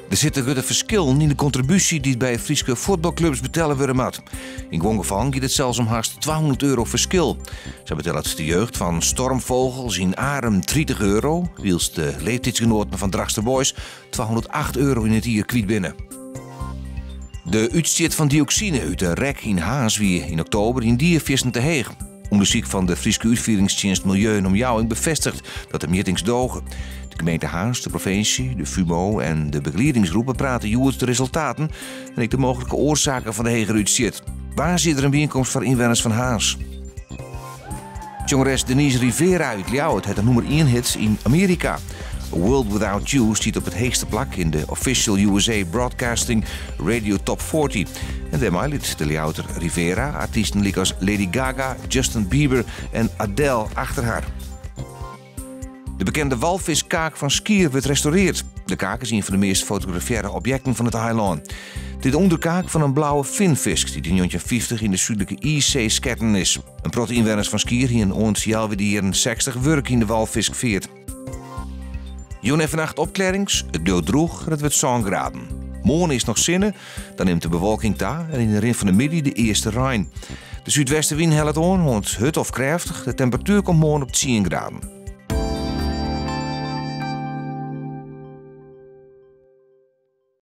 Er zit een grote verschil in de contributie die bij Friese voetbalclubs betalen worden moet. In Gwongevan gaat het zelfs om haast €200 verschil. Ze betalen het de jeugd van Stormvogels in Arem €30, wiels de leeftijdsgenoten van Drachtster Boys €208 in het jaar kwijt binnen. De uitstoot van dioxine uit de rek in Haas wie in oktober in diervissen te heeg. Onderzoek van de Friese Uitvoeringsdienst Milieu en Omjouwing bevestigt dat de meetings dogen. De gemeente Haas, de provincie, de FUMO en de begeleidingsgroepen praten over de resultaten en ook de mogelijke oorzaken van de hege uitstoot. Waar zit er een bijeenkomst voor inwoners van Haas? Jongeres Denise Rivera uit Ljouwert heeft een nummer 1 hits in Amerika. A World Without You staat op het hoogste plak in de Official USA Broadcasting Radio Top 40. En daarmee liet de Ljouwerter Rivera artiesten als Lady Gaga, Justin Bieber en Adele achter haar. De bekende walviskaak van Skier wordt restaureerd. De kaak is een van de meest gefotografeerde objecten van het eiland. Dit is de onderkaak van een blauwe vinvis die in 1950 in de zuidelijke Ierzee sketten is. Een proteïnwenners van Skier die in ons jaar weer de jaren 60 werk in de walvis veert. Jon en vannacht opklarings, het deel droeg, het wordt 1 graden. Morgen is nog zinnen, dan neemt de bewolking daar en in de rin van de middag de eerste rein. De zuidwestenwind helpt aan, want hut of krachtig, de temperatuur komt morgen op 10 graden.